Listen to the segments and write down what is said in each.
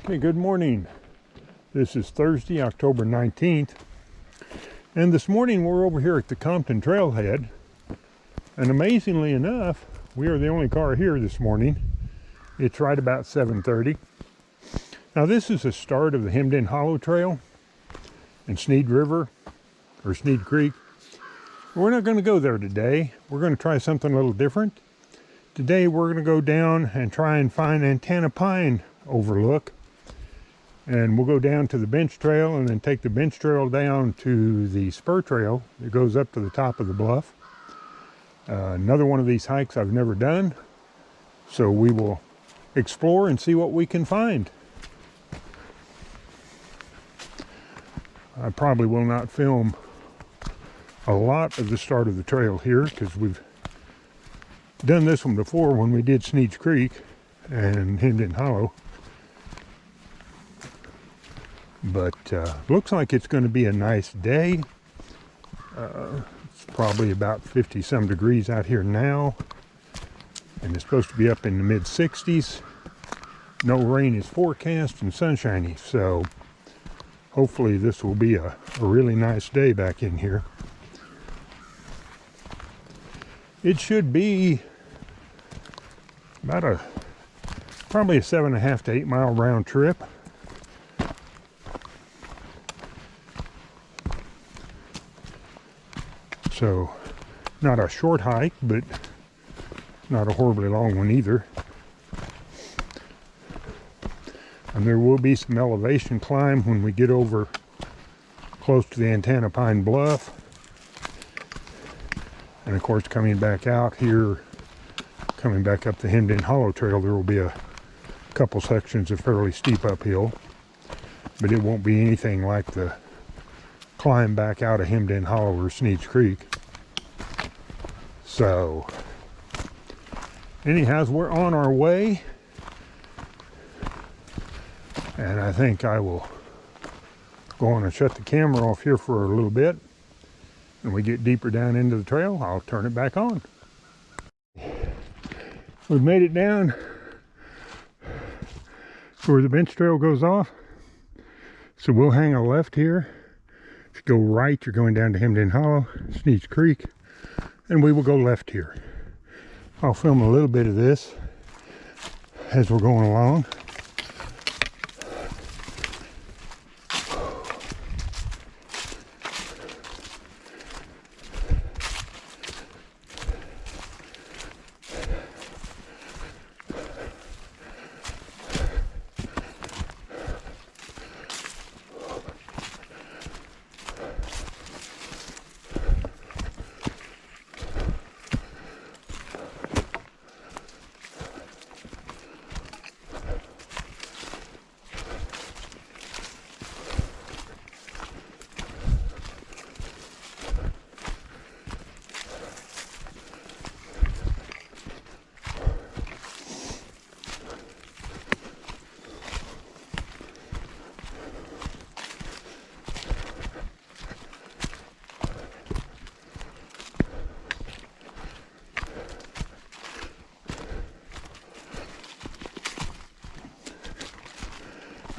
Hey, good morning. This is Thursday, October 19th. And this morning we're over here at the Compton trailhead. And amazingly enough, we are the only car here this morning. It's right about 7:30. Now this is the start of the Hemmed In Hollow Trail in Sneed River, or Sneed Creek. We're not going to go there today. We're going to try something a little different. Today we're going to go down and try and find Antenna Pine overlook. And we'll go down to the bench trail and then take the bench trail down to the spur trail that goes up to the top of the bluff. Another one of these hikes I've never done, so we will explore and see what we can find. I probably will not film a lot of the start of the trail here because we've done this one before when we did Sneed Creek and Hemmed In Hollow. But looks like it's going to be a nice day. It's probably about 50 some degrees out here now, and it's supposed to be up in the mid 60s. No rain is forecast and sunshiny, so hopefully this will be a really nice day back in here. It should be about probably a 7.5 to 8 mile round trip. So, not a short hike, but not a horribly long one either. And there will be some elevation climb when we get over close to the Antenna Pine Bluff. And of course, coming back out here, coming back up the Hemmed In Hollow Trail, there will be a couple sections of fairly steep uphill. But it won't be anything like the climb back out of Hemmed In Hollow or Sneed Creek. So, anyhow, we're on our way, and I think I will go on and shut the camera off here for a little bit. When we get deeper down into the trail, I'll turn it back on. We've made it down where the bench trail goes off, so we'll hang a left here. If you go right, you're going down to Hemmed In Hollow, Sneed Creek, and we will go left here. I'll film a little bit of this as we're going along.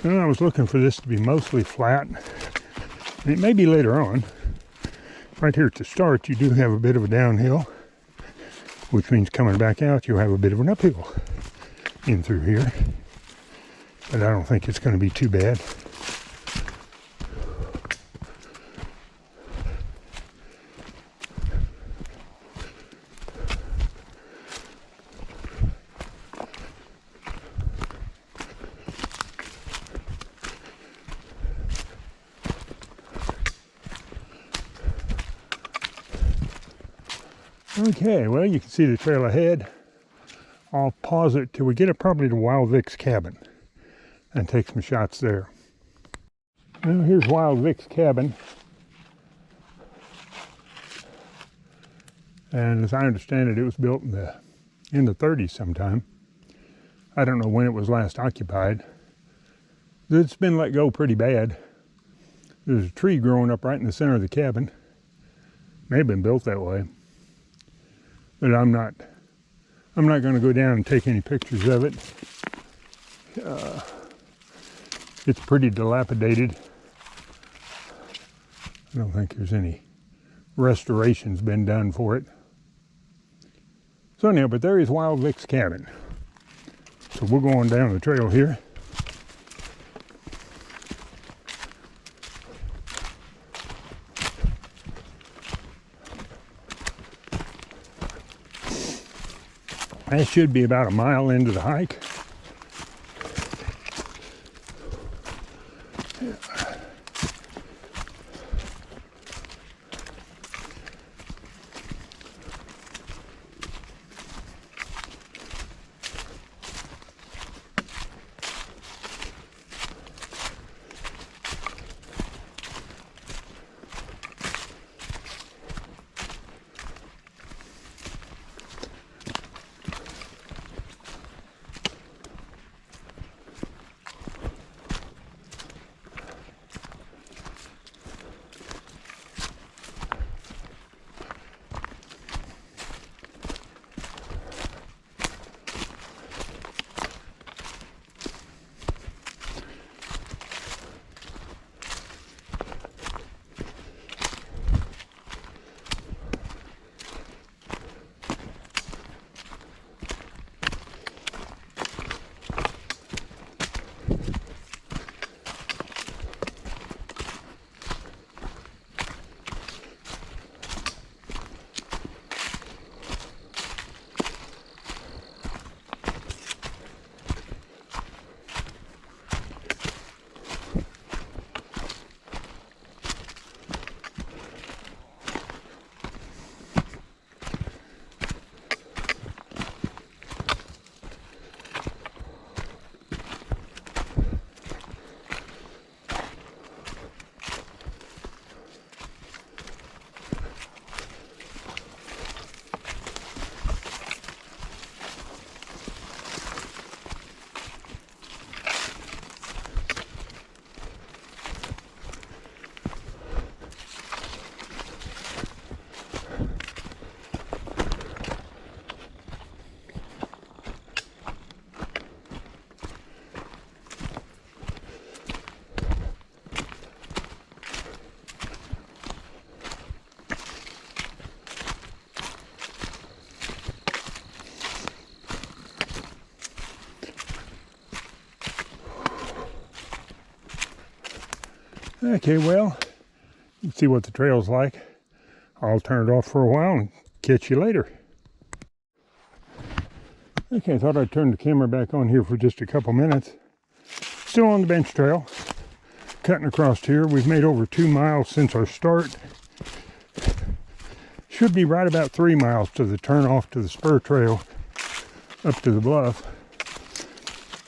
And I was looking for this to be mostly flat, and it may be later on. Right here at the start, you do have a bit of a downhill, which means coming back out, you'll have a bit of an uphill in through here. But I don't think it's going to be too bad. Okay, well, you can see the trail ahead. I'll pause it till we get it probably to Wild Vic's cabin and take some shots there. Well, here's Wild Vic's cabin. And as I understand it, it was built in the 30s sometime. I don't know when it was last occupied. It's been let go pretty bad. There's a tree growing up right in the center of the cabin. May have been built that way. But I'm not going to go down and take any pictures of it. It's pretty dilapidated. I don't think there's any restoration's been done for it. So anyhow, but there is Wild Vic's cabin. So we're going down the trail here. That should be about a mile into the hike. Okay, well, you see what the trail's like. I'll turn it off for a while and catch you later. Okay, I thought I'd turn the camera back on here for just a couple minutes. Still on the bench trail, cutting across here. We've made over 2 miles since our start. Should be right about 3 miles to the turn off to the spur trail up to the bluff.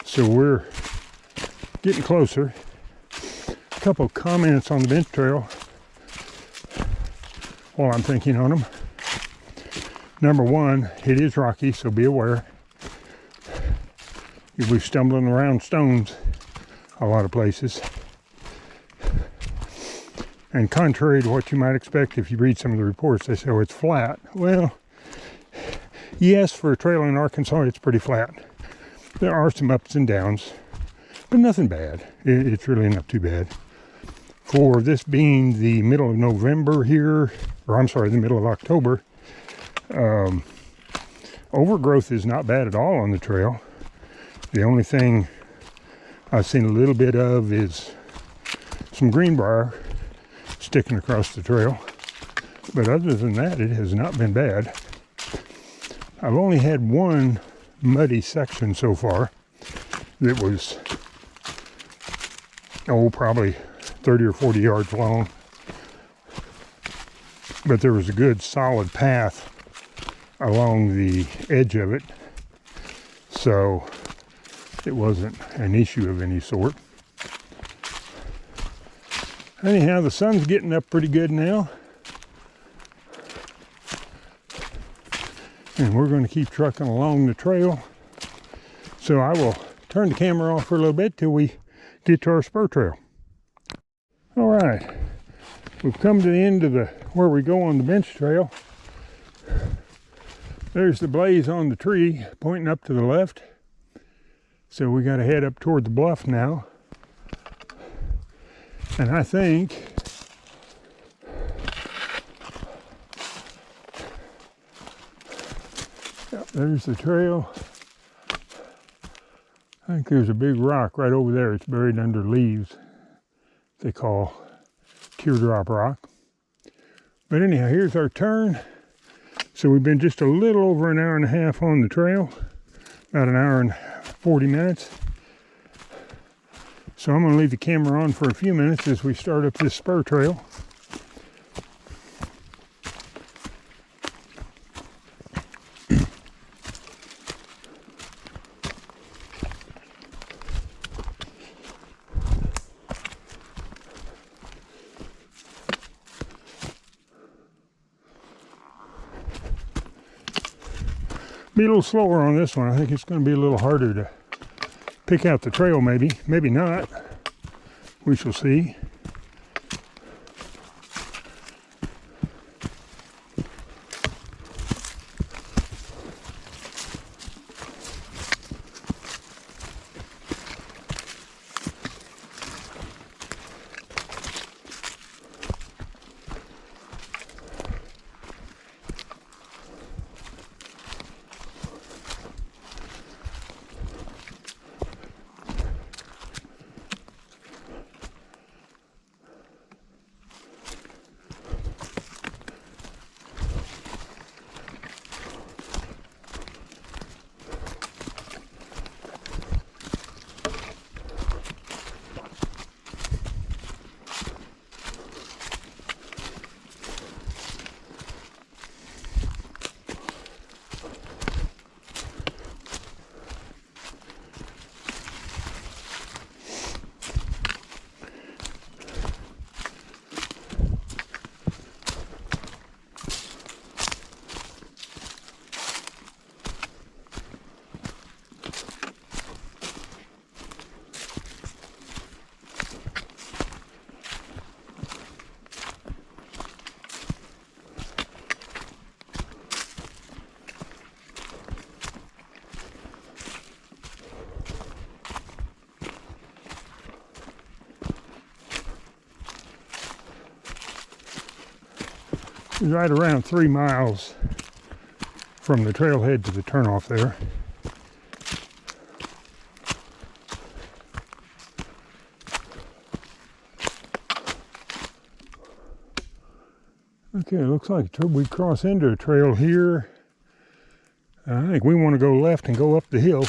So we're getting closer. A couple of comments on the bench trail while I'm thinking on them. Number one, it is rocky, so be aware. You'll be stumbling around stones a lot of places. And contrary to what you might expect if you read some of the reports, they say, oh, it's flat. Well, yes, for a trail in Arkansas, it's pretty flat. There are some ups and downs, but nothing bad. It's really not too bad. For this being the middle of November here, or I'm sorry, the middle of October, overgrowth is not bad at all on the trail. The only thing I've seen a little bit of is some greenbrier sticking across the trail. But other than that, it has not been bad. I've only had one muddy section so far that was, probably 30 or 40 yards long. But there was a good solid path along the edge of it. So it wasn't an issue of any sort. Anyhow, the sun's getting up pretty good now. And we're going to keep trucking along the trail. So I will turn the camera off for a little bit till we get to our spur trail. All right, we've come to the end of where we go on the bench trail. There's the blaze on the tree pointing up to the left. So we got to head up toward the bluff now. And I think there's the trail. I think there's a big rock right over there. It's buried under leaves. They call teardrop rock. But anyhow, here's our turn. So we've been just a little over an hour and a half on the trail. About an hour and 40 minutes. So I'm going to leave the camera on for a few minutes as we start up this spur trail. Be a little slower on this one. I think it's going to be a little harder to pick out the trail, maybe. Maybe not. We shall see. Right around 3 miles from the trailhead to the turnoff there. Okay, it looks like we cross into a trail here. I think we want to go left and go up the hill.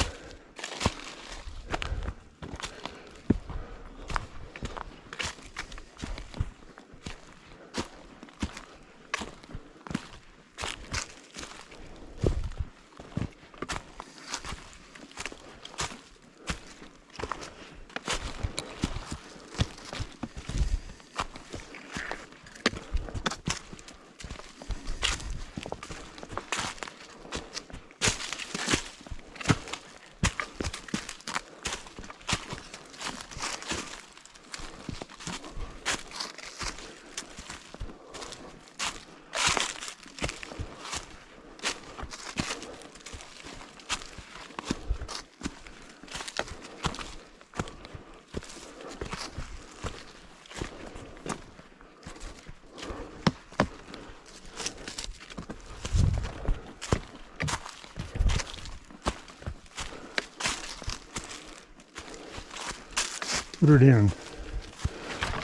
Put it in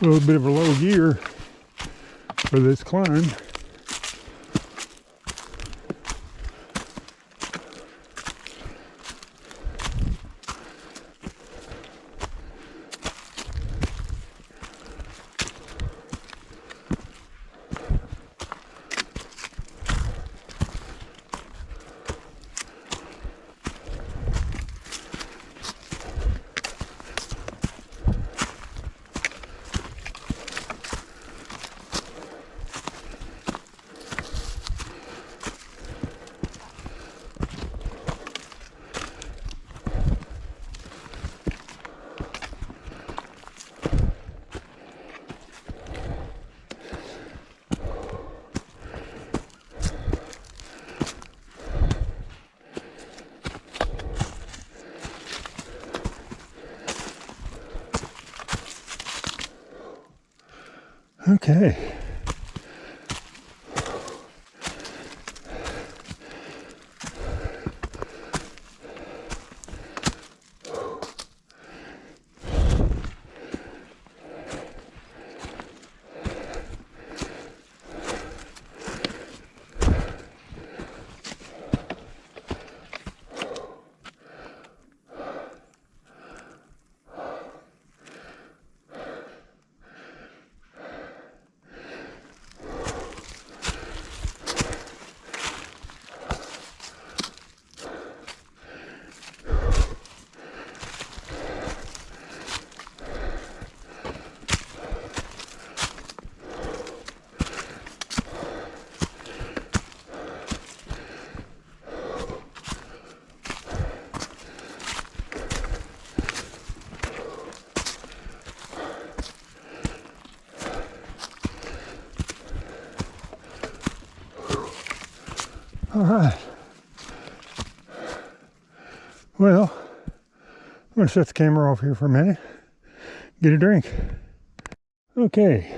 a little bit of a low gear for this climb. Okay. All right. Well, I'm going to set the camera off here for a minute, get a drink. Okay.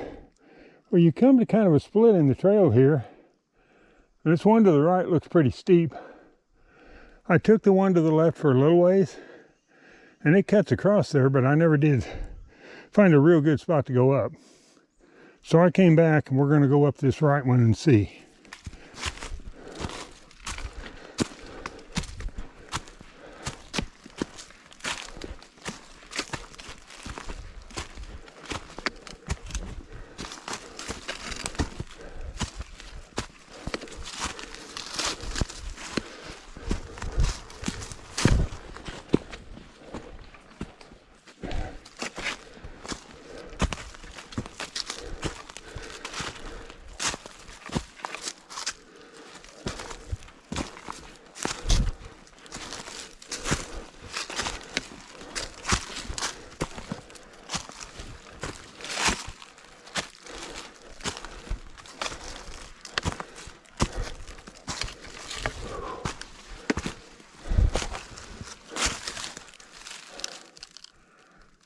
Well, you come to kind of a split in the trail here. This one to the right looks pretty steep. I took the one to the left for a little ways, and it cuts across there, but I never did find a real good spot to go up. So I came back, and we're going to go up this right one and see.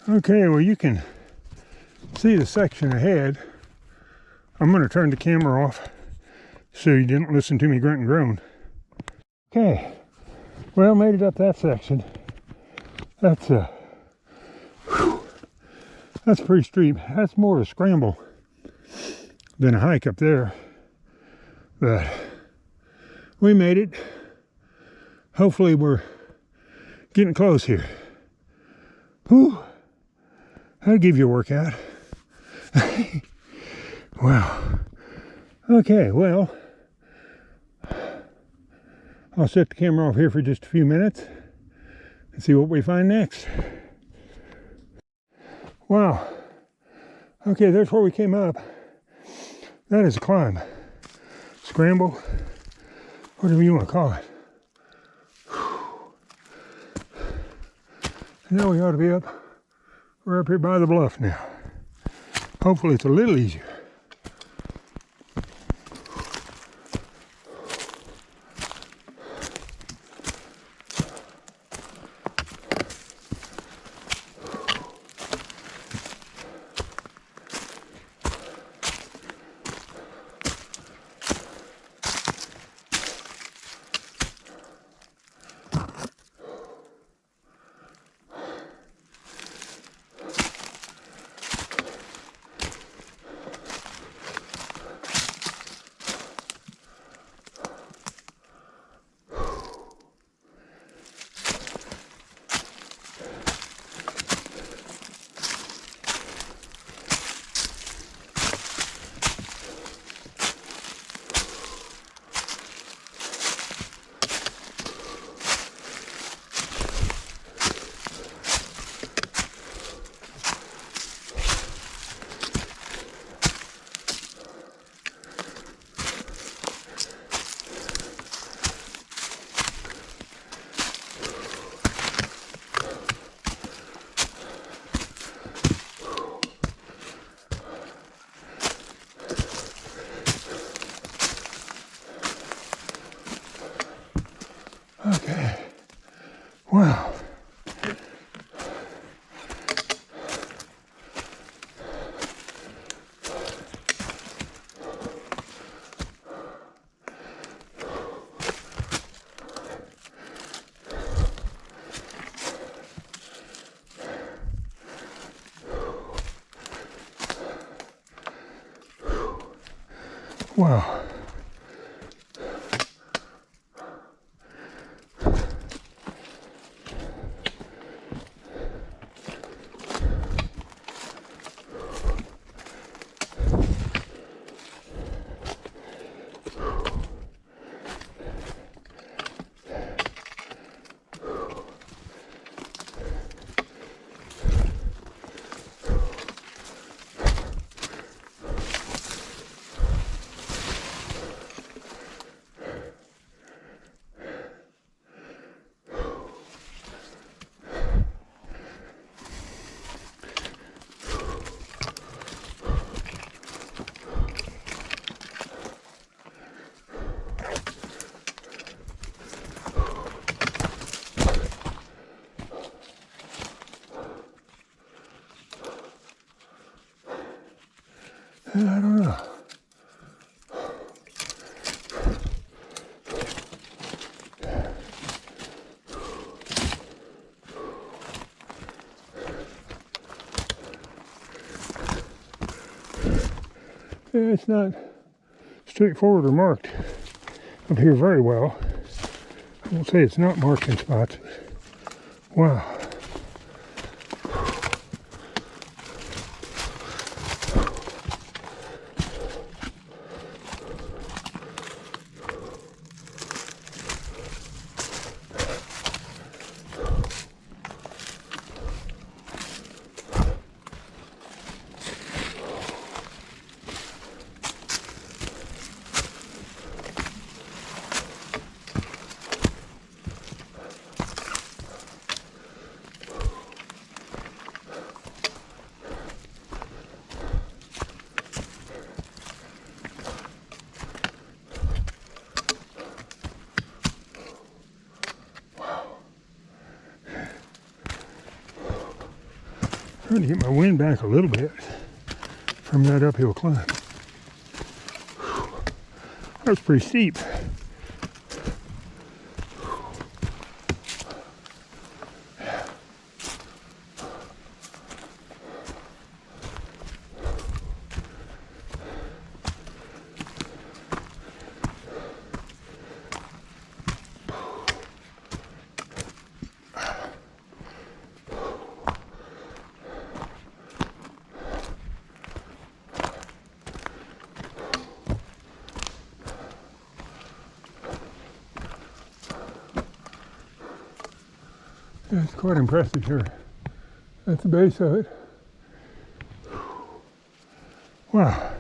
Okay, well, you can see the section ahead. I'm going to turn the camera off so you didn't listen to me grunt and groan. Okay, well, made it up that section. That's pretty steep. That's more of a scramble than a hike up there. But we made it. Hopefully we're getting close here. Whew. That'll give you a workout. Wow. Okay, well, I'll set the camera off here for just a few minutes and see what we find next. Wow. Okay, there's where we came up. That is a climb. Scramble. Whatever you want to call it. Now we ought to be up. We're up here by the bluff now. Hopefully it's a little easier. Okay. Wow. Wow. I don't know. It's not straightforward or marked up here very well. I won't say it's not marked in spots. Wow. Trying to get my wind back a little bit from that uphill climb. That was pretty steep. It's quite impressive here at the base of it. Wow.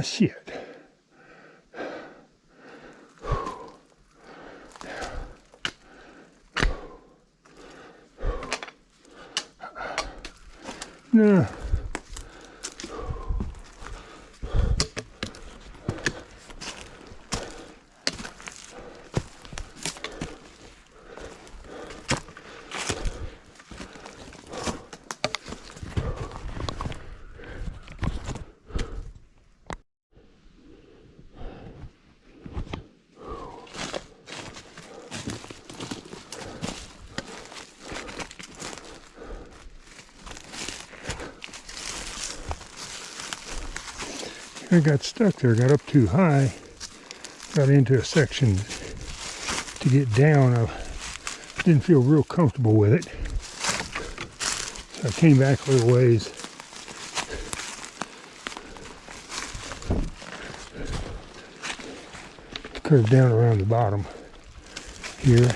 Shit. No. I got stuck there, got up too high, got into a section to get down. I didn't feel real comfortable with it. So I came back a little ways. Curved down around the bottom here.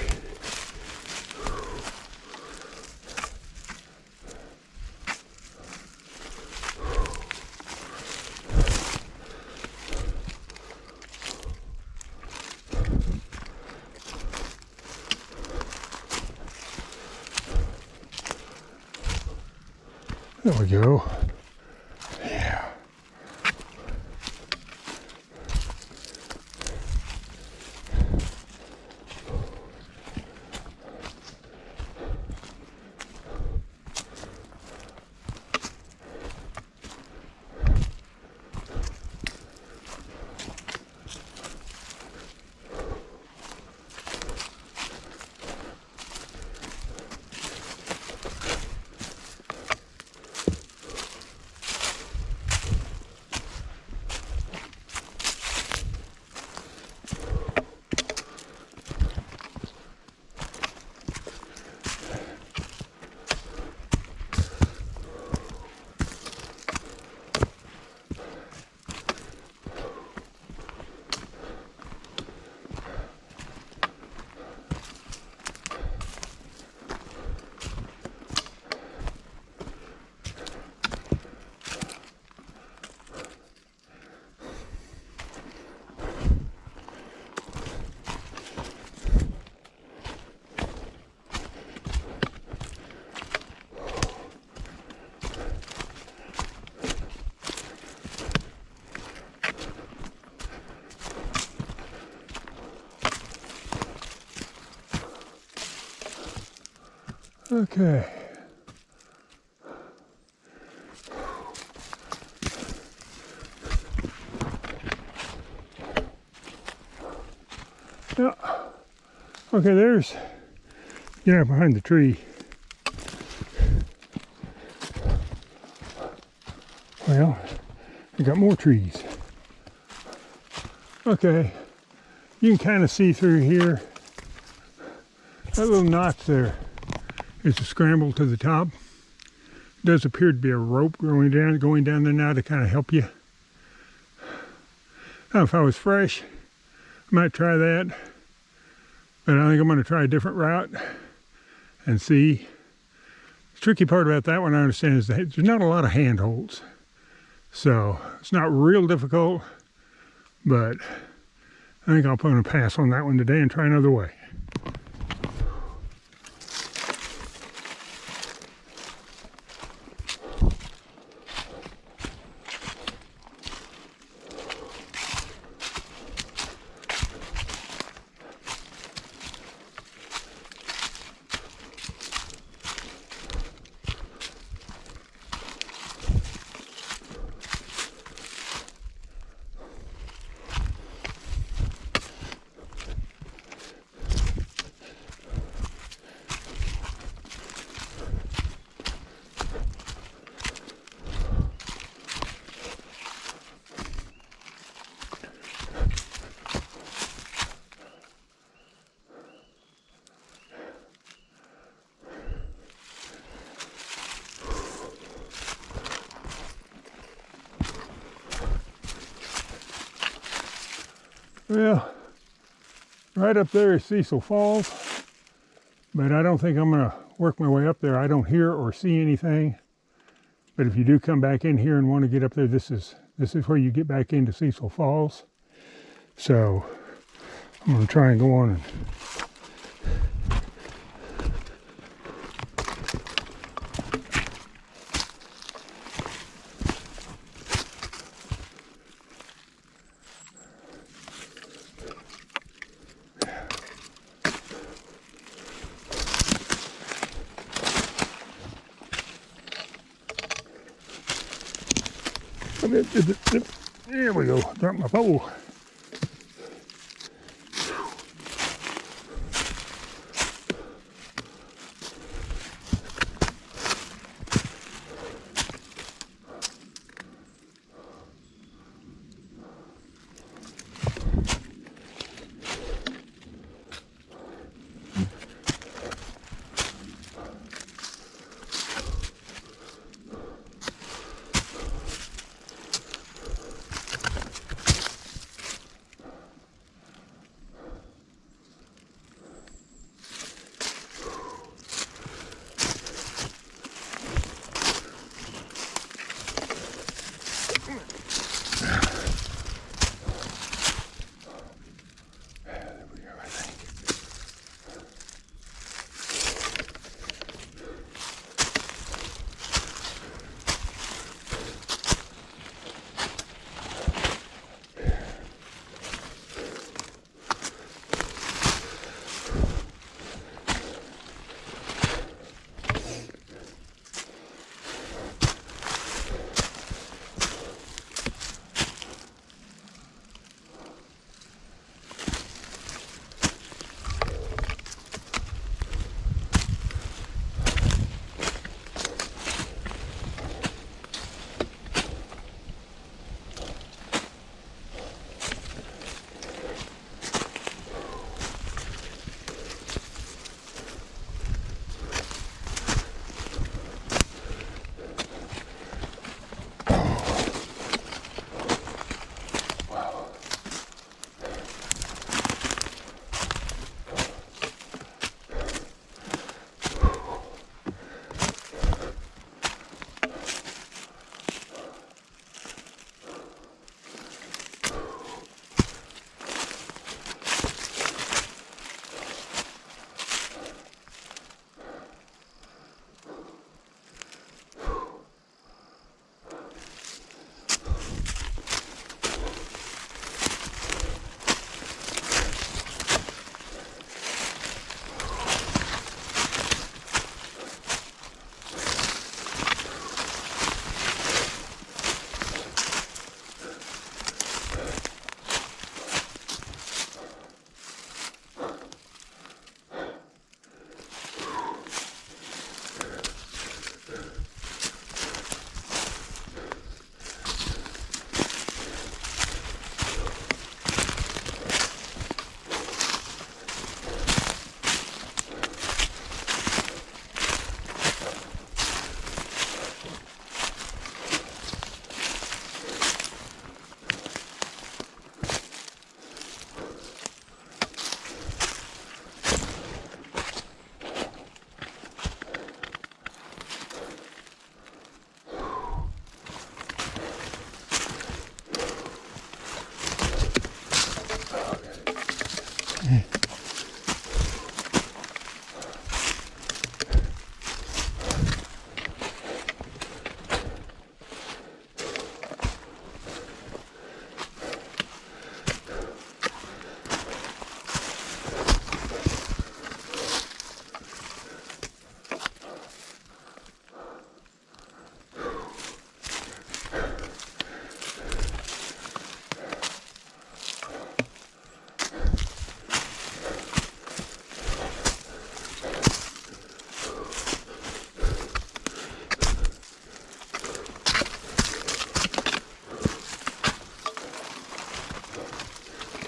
There we go. Yeah. Okay. Yeah. Okay, there's, get out behind the tree. Well, I got more trees. Okay, you can kind of see through here. That little notch there is a scramble to the top. It does appear to be a rope going down there now to kind of help you. Now, if I was fresh, I might try that, but I think I'm going to try a different route and see. The tricky part about that one, I understand, is that there's not a lot of handholds, so it's not real difficult, but I think I'll put a pass on that one today and try another way. Well, right up there is Cecil Falls, but I don't think I'm going to work my way up there. I don't hear or see anything But if you do come back in here and want to get up there, this is where you get back into Cecil Falls. So I'm going to try and go on and there we go. Drop my pole.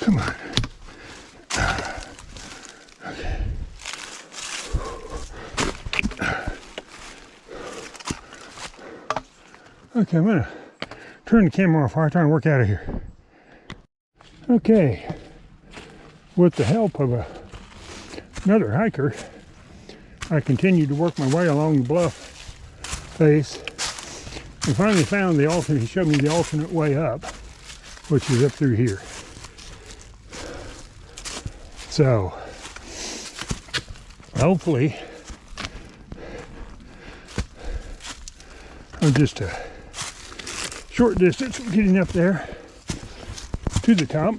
Come on. Okay. Okay, I'm gonna turn the camera off while I try and work out of here. Okay, with the help of another hiker, I continued to work my way along the bluff face, We finally found the alternate. He showed me the alternate way up, which is up through here. So, hopefully, I'm just a short distance from getting up there to the top.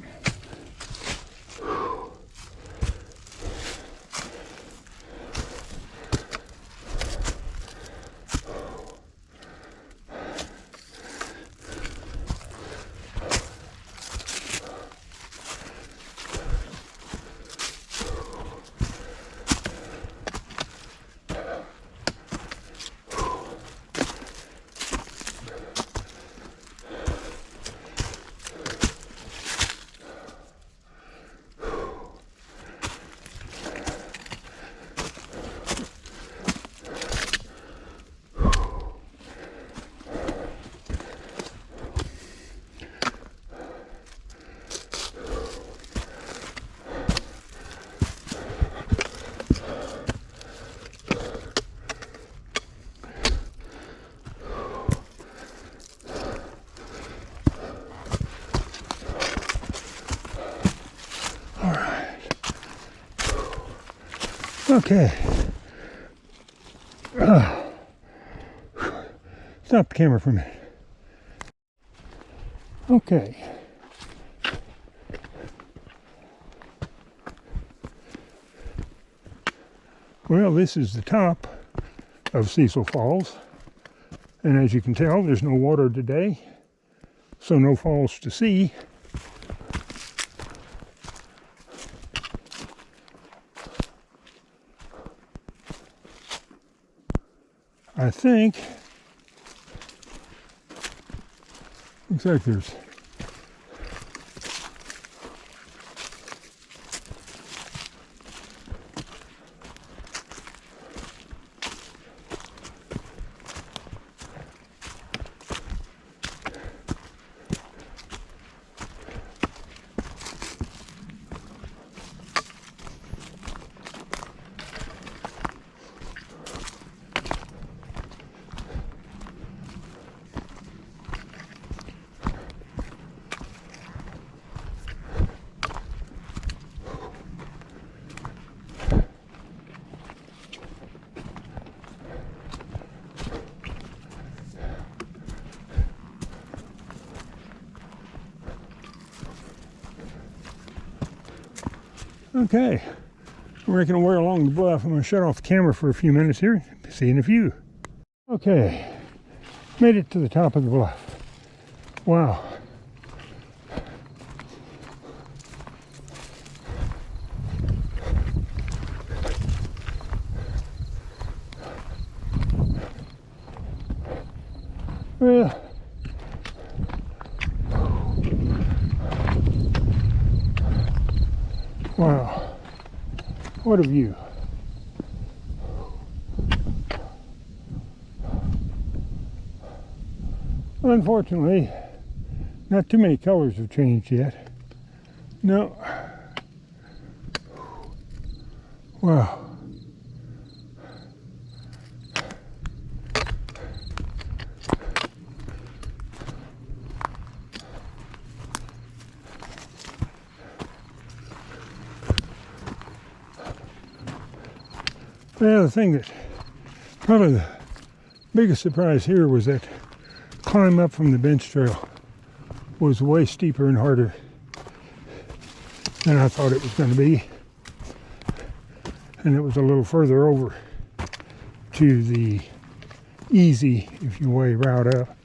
Okay. Stop the camera for a minute. Okay. Well, this is the top of Cecil Falls. And as you can tell, there's no water today, so no falls to see. I think, looks like there's okay, we're making our way along the bluff. I'm going to shut off the camera for a few minutes here. See you in a few. Okay, made it to the top of the bluff. Wow. Well, wow, what a view. Unfortunately, not too many colors have changed yet. No. Wow. Well, the thing that probably the biggest surprise here was that climb up from the bench trail was way steeper and harder than I thought it was going to be. And it was a little further over to the easy, if you way, route up.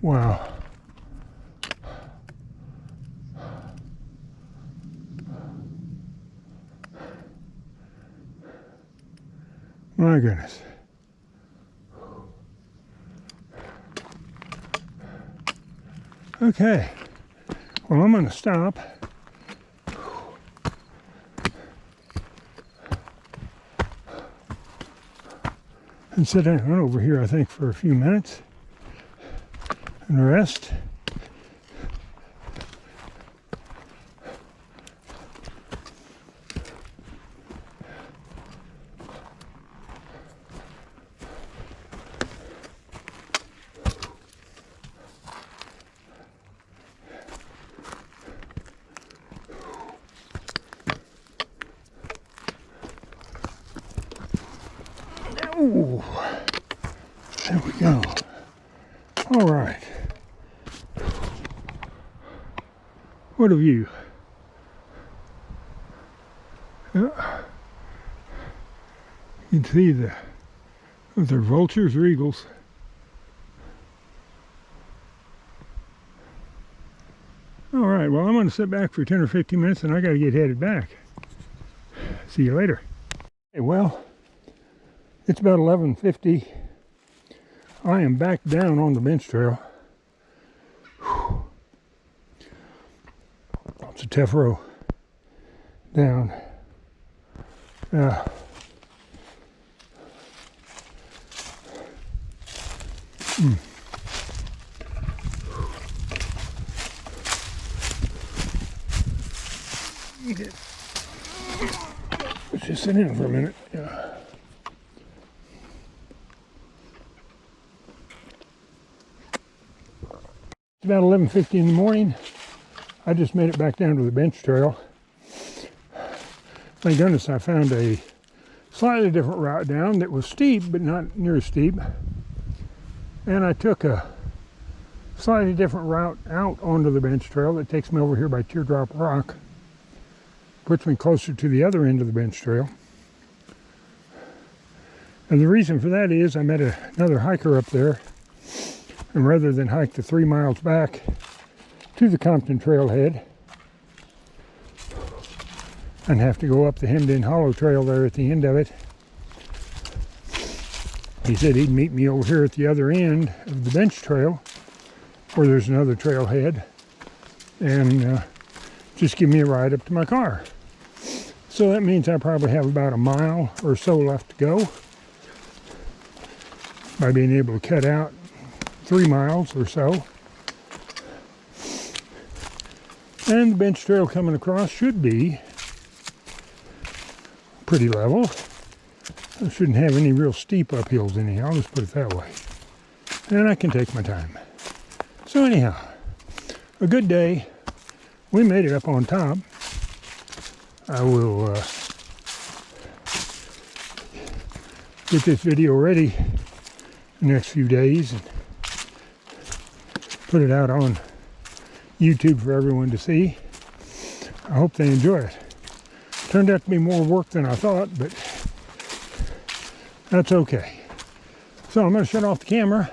Wow. My goodness. Okay. Well, I'm going to stop. And sit down over here, I think, for a few minutes and rest. Ooh, there we go. All right. What a view. Yeah. You can see those are vultures or eagles. All right, well, I'm going to sit back for 10 or 15 minutes and I got to get headed back. See you later. Hey, well, it's about 11:50. I am back down on the bench trail. Whew. It's a tough row down. Let's just sit in for a minute. Yeah. It's about 11:50 in the morning. I just made it back down to the bench trail. Thank goodness I found a slightly different route down that was steep, but not near as steep. And I took a slightly different route out onto the bench trail that takes me over here by Teardrop Rock. Puts me closer to the other end of the bench trail. And the reason for that is I met another hiker up there, and rather than hike the 3 miles back to the Compton trailhead and have to go up the Hemmed In Hollow Trail there at the end of it, he said he'd meet me over here at the other end of the bench trail where there's another trailhead and just give me a ride up to my car. So that means I probably have about a mile or so left to go by being able to cut out 3 miles or so. And the bench trail coming across should be pretty level. I shouldn't have any real steep uphills anyhow, let's put it that way. And I can take my time. So anyhow, a good day. We made it up on top. I will get this video ready the next few days and put it out on YouTube for everyone to see. I hope they enjoy it. Turned out to be more work than I thought, but that's okay. So I'm going to shut off the camera.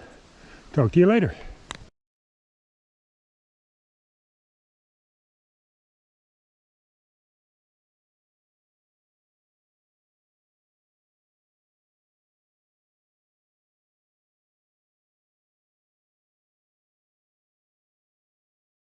Talk to you later.